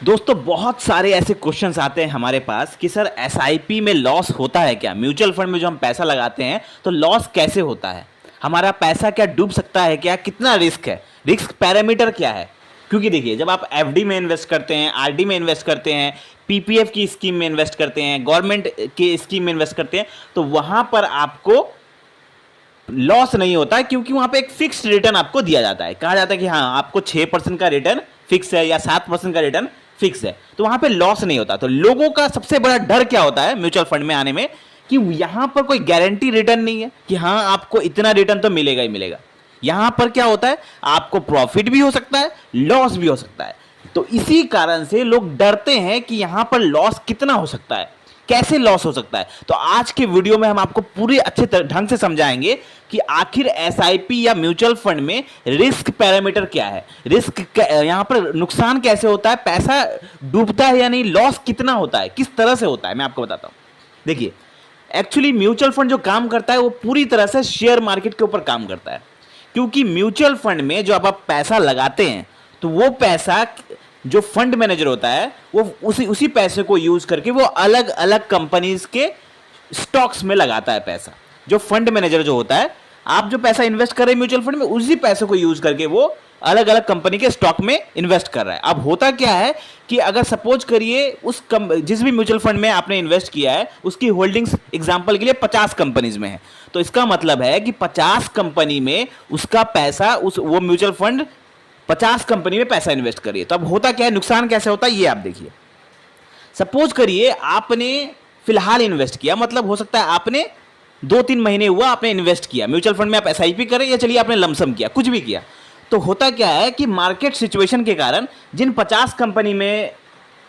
दोस्तों बहुत सारे ऐसे क्वेश्चंस आते हैं हमारे पास कि सर एसआईपी में लॉस होता है क्या? म्यूचुअल फंड में जो हम पैसा लगाते हैं तो लॉस कैसे होता है? हमारा पैसा क्या डूब सकता है क्या? कितना रिस्क है? रिस्क पैरामीटर क्या है? क्योंकि देखिए, जब आप एफडी में इन्वेस्ट करते हैं, आरडी में इन्वेस्ट करते हैं, पीपीएफ की स्कीम में इन्वेस्ट करते हैं, गवर्नमेंट की स्कीम में इन्वेस्ट करते हैं, तो वहां पर आपको लॉस नहीं होता है, क्योंकि वहां पे एक फिक्स्ड रिटर्न आपको दिया जाता है। कहा जाता है कि हाँ, आपको 6% का रिटर्न फिक्स है या 7% का रिटर्न फिक्स है, तो वहां पे लॉस नहीं होता। तो लोगों का सबसे बड़ा डर क्या होता है म्यूचुअल फंड में आने में, कि यहां पर कोई गारंटी रिटर्न नहीं है कि हाँ आपको इतना रिटर्न तो मिलेगा ही मिलेगा। यहां पर क्या होता है, आपको प्रॉफिट भी हो सकता है, लॉस भी हो सकता है। तो इसी कारण से लोग डरते हैं कि यहां पर लॉस कितना हो सकता है, कैसे लॉस हो सकता है। तो आज के वीडियो में हम आपको पूरे अच्छे ढंग से समझाएंगे कि आखिर एसआईपी या म्यूचुअल फंड में रिस्क पैरामीटर क्या है, रिस्क यहां पर नुकसान कैसे होता है, पैसा डूबता है या नहीं, लॉस कितना होता है, किस तरह से होता है, मैं आपको बताता हूं। देखिए, एक्चुअली म्यूचुअल फंड जो काम करता है वो पूरी तरह से शेयर मार्केट के ऊपर काम करता है। क्योंकि म्यूचुअल फंड में जो आप पैसा लगाते हैं तो वो पैसा जो फंड मैनेजर होता है वो उसी पैसे को यूज करके वो अलग अलग कंपनीज के स्टॉक्स में लगाता है पैसा। जो फंड मैनेजर जो होता है, आप जो पैसा इन्वेस्ट कर रहे हैं म्यूचुअल फंड में, उसी पैसे को यूज करके वो अलग अलग कंपनी के स्टॉक में इन्वेस्ट कर रहा है। अब होता क्या है कि अगर सपोज करिए जिस भी म्यूचुअल फंड में आपने इन्वेस्ट किया है उसकी होल्डिंग्स एग्जांपल के लिए 50 कंपनीज में है, तो इसका मतलब है कि 50 कंपनी में उसका पैसा वो म्यूचुअल फंड 50 कंपनी में पैसा इन्वेस्ट करिए। तो अब होता क्या है, नुकसान कैसे होता है, ये आप देखिए। सपोज करिए आपने फिलहाल इन्वेस्ट किया, मतलब हो सकता है आपने 2-3 महीने हुआ आपने इन्वेस्ट किया म्यूचुअल फंड में, आप एसआईपी करें या चलिए आपने लमसम किया, कुछ भी किया। तो होता क्या है कि मार्केट सिचुएशन के कारण जिन 50 कंपनी में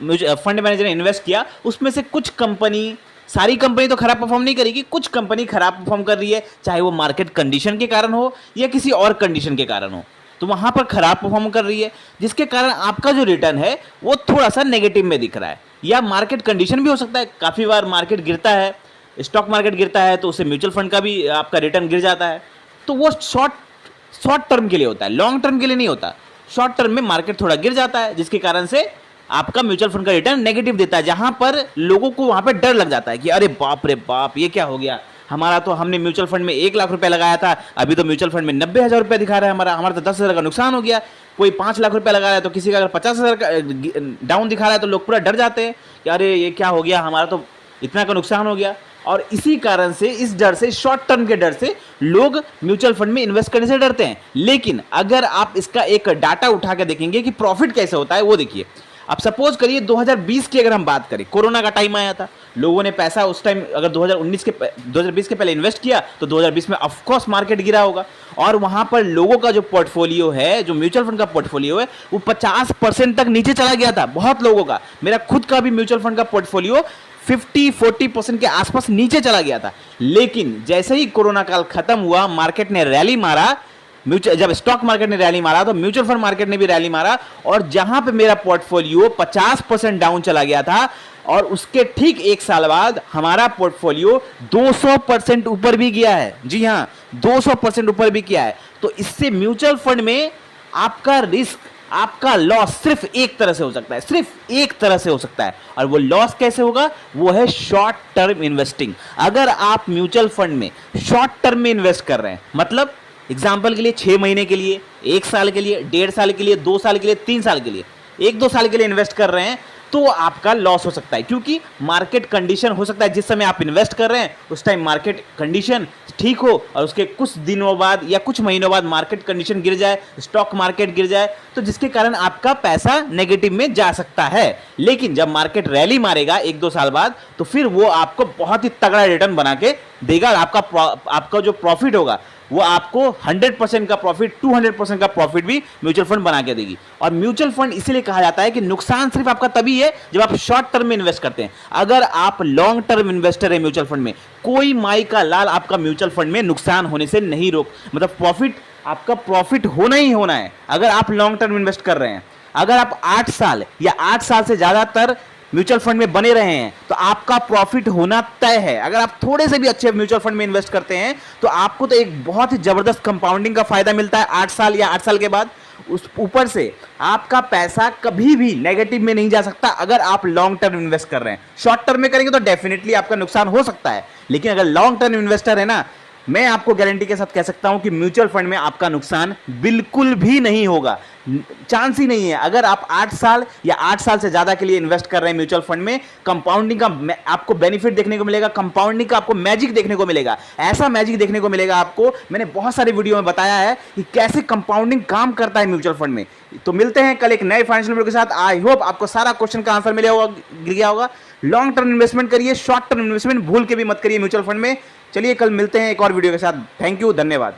फंड मैनेजर ने इन्वेस्ट किया उसमें से कुछ कंपनी, सारी कंपनी तो खराब परफॉर्म नहीं करेगी, कुछ कंपनी खराब परफॉर्म कर रही है, चाहे वो मार्केट कंडीशन के कारण हो या किसी और कंडीशन के कारण हो, तो वहां पर खराब परफॉर्म कर रही है, जिसके कारण आपका जो रिटर्न है वो थोड़ा सा नेगेटिव में दिख रहा है। या मार्केट कंडीशन भी हो सकता है, काफी बार मार्केट गिरता है, स्टॉक मार्केट गिरता है, तो उससे म्यूचुअल फंड का भी आपका रिटर्न गिर जाता है। तो वो शॉर्ट टर्म के लिए होता है, लॉन्ग टर्म के लिए नहीं होता। शॉर्ट टर्म में मार्केट थोड़ा गिर जाता है, जिसके कारण से आपका म्यूचुअल फंड का रिटर्न नेगेटिव देता है, जहां पर लोगों को वहां पर डर लग जाता है कि अरे बाप रे बाप, ये क्या हो गया, हमारा तो हमने म्यूचुअल फंड में 1 लाख रुपए लगाया था, अभी तो म्यूचुअल फंड में 90,000 रुपए दिखा रहा है, हमारा तो 10,000 का नुकसान हो गया। कोई 5 लाख रुपए लगा रहा है तो किसी का अगर 50,000 का डाउन दिखा रहा है तो लोग पूरा डर जाते हैं कि अरे ये क्या हो गया, हमारा तो इतना का नुकसान हो गया। और इसी कारण से, इस डर से, शॉर्ट टर्म के डर से लोग म्यूचुअल फंड में इन्वेस्ट करने से डरते हैं। लेकिन अगर आप इसका एक डाटा उठा के देखेंगे कि प्रॉफिट कैसे होता है, वो देखिए। अब सपोज करिए 2020 की अगर हम बात करें, कोरोना का टाइम आया था, लोगों ने पैसा उस टाइम अगर 2020 के पहले इन्वेस्ट किया तो 2020 में ऑफ कोर्स मार्केट गिरा होगा, और वहां पर लोगों का जो पोर्टफोलियो है, जो म्यूचुअल फंड का पोर्टफोलियो है, वो 50% तक नीचे चला गया था। बहुत लोगों का, मेरा खुद का भी म्यूचुअल फंड का पोर्टफोलियो 50-40% के आसपास नीचे चला गया था। लेकिन जैसे ही कोरोना काल खत्म हुआ, मार्केट ने रैली मारा, जब स्टॉक मार्केट ने रैली मारा तो म्यूचुअल फंड मार्केट ने भी रैली मारा, और जहां पे मेरा पोर्टफोलियो 50% डाउन चला गया था, और उसके ठीक 1 साल बाद हमारा पोर्टफोलियो 200% ऊपर भी गया है। जी हां, 200% ऊपर भी किया है। तो इससे म्यूचुअल फंड में आपका रिस्क, आपका लॉस सिर्फ एक तरह से हो सकता है, सिर्फ एक तरह से हो सकता है। और वो लॉस कैसे होगा, वो है शॉर्ट टर्म इन्वेस्टिंग। अगर आप म्यूचुअल फंड में शॉर्ट टर्म में इन्वेस्ट कर रहे हैं, मतलब एग्जाम्पल के लिए 6 महीने के लिए, 1 साल के लिए, 1.5 साल के लिए, 2 साल के लिए, 3 साल के लिए, 1-2 साल के लिए इन्वेस्ट कर रहे हैं, तो आपका लॉस हो सकता है। क्योंकि मार्केट कंडीशन हो सकता है जिस समय आप इन्वेस्ट कर रहे हैं उस टाइम मार्केट कंडीशन ठीक हो, और उसके कुछ दिनों बाद या कुछ महीनों बाद मार्केट कंडीशन गिर जाए, स्टॉक मार्केट गिर जाए, तो जिसके कारण आपका पैसा नेगेटिव में जा सकता है। लेकिन जब मार्केट रैली मारेगा 1-2 साल बाद, तो फिर वो आपको बहुत ही तगड़ा रिटर्न बना के देगा। आपका जो प्रॉफिट होगा वो आपको 100% का प्रॉफिट, 200% का प्रॉफिट भी म्यूचुअल फंड बना के देगी। और म्यूचुअल फंड इसीलिए कहा जाता है कि नुकसान सिर्फ आपका तभी है जब आप शॉर्ट टर्म में इन्वेस्ट करते हैं। अगर आप लॉन्ग टर्म इन्वेस्टर है म्यूचुअल फंड में, कोई माई का लाल आपका म्यूचुअल फंड में नुकसान होने से नहीं मतलब प्रॉफिट, आपका प्रॉफिट होना ही होना है अगर आप लॉन्ग टर्म इन्वेस्ट कर रहे हैं। अगर आप 8 साल या 8 साल से ज्यादातर म्यूचुअल फंड में बने रहे हैं तो आपका प्रॉफिट होना तय है। अगर आप थोड़े से भी अच्छे म्यूचुअल फंड में इन्वेस्ट करते हैं तो आपको तो एक बहुत ही जबरदस्त कंपाउंडिंग का फायदा मिलता है 8 साल या 8 साल के बाद। उस ऊपर से आपका पैसा कभी भी नेगेटिव में नहीं जा सकता अगर आप लॉन्ग टर्म इन्वेस्ट कर रहे हैं। शॉर्ट टर्म में करेंगे तो डेफिनेटली आपका नुकसान हो सकता है, लेकिन अगर लॉन्ग टर्म इन्वेस्टर है ना, मैं आपको गारंटी के साथ कह सकता हूं कि म्यूचुअल फंड में आपका नुकसान बिल्कुल भी नहीं होगा, चांस ही नहीं है। अगर आप 8 साल या 8 साल से ज्यादा के लिए इन्वेस्ट कर रहे हैं म्यूचुअल फंड में, कंपाउंडिंग का आपको बेनिफिट देखने को मिलेगा, कंपाउंडिंग का आपको मैजिक देखने को मिलेगा। ऐसा मैजिक देखने को मिलेगा आपको, मैंने बहुत सारे वीडियो में बताया है कि कैसे कंपाउंडिंग काम करता है म्यूचुअल फंड में। तो मिलते हैं कल एक नए फाइनेंशियल वीडियो के साथ। आई होप आपको सारा क्वेश्चन का आंसर मिल गया होगा। लॉन्ग टर्म इन्वेस्टमेंट करिए, शॉर्ट टर्म इन्वेस्टमेंट भूल के भी मत करिए म्यूचुअल फंड में। चलिए कल मिलते हैं एक और वीडियो के साथ। थैंक यू, धन्यवाद।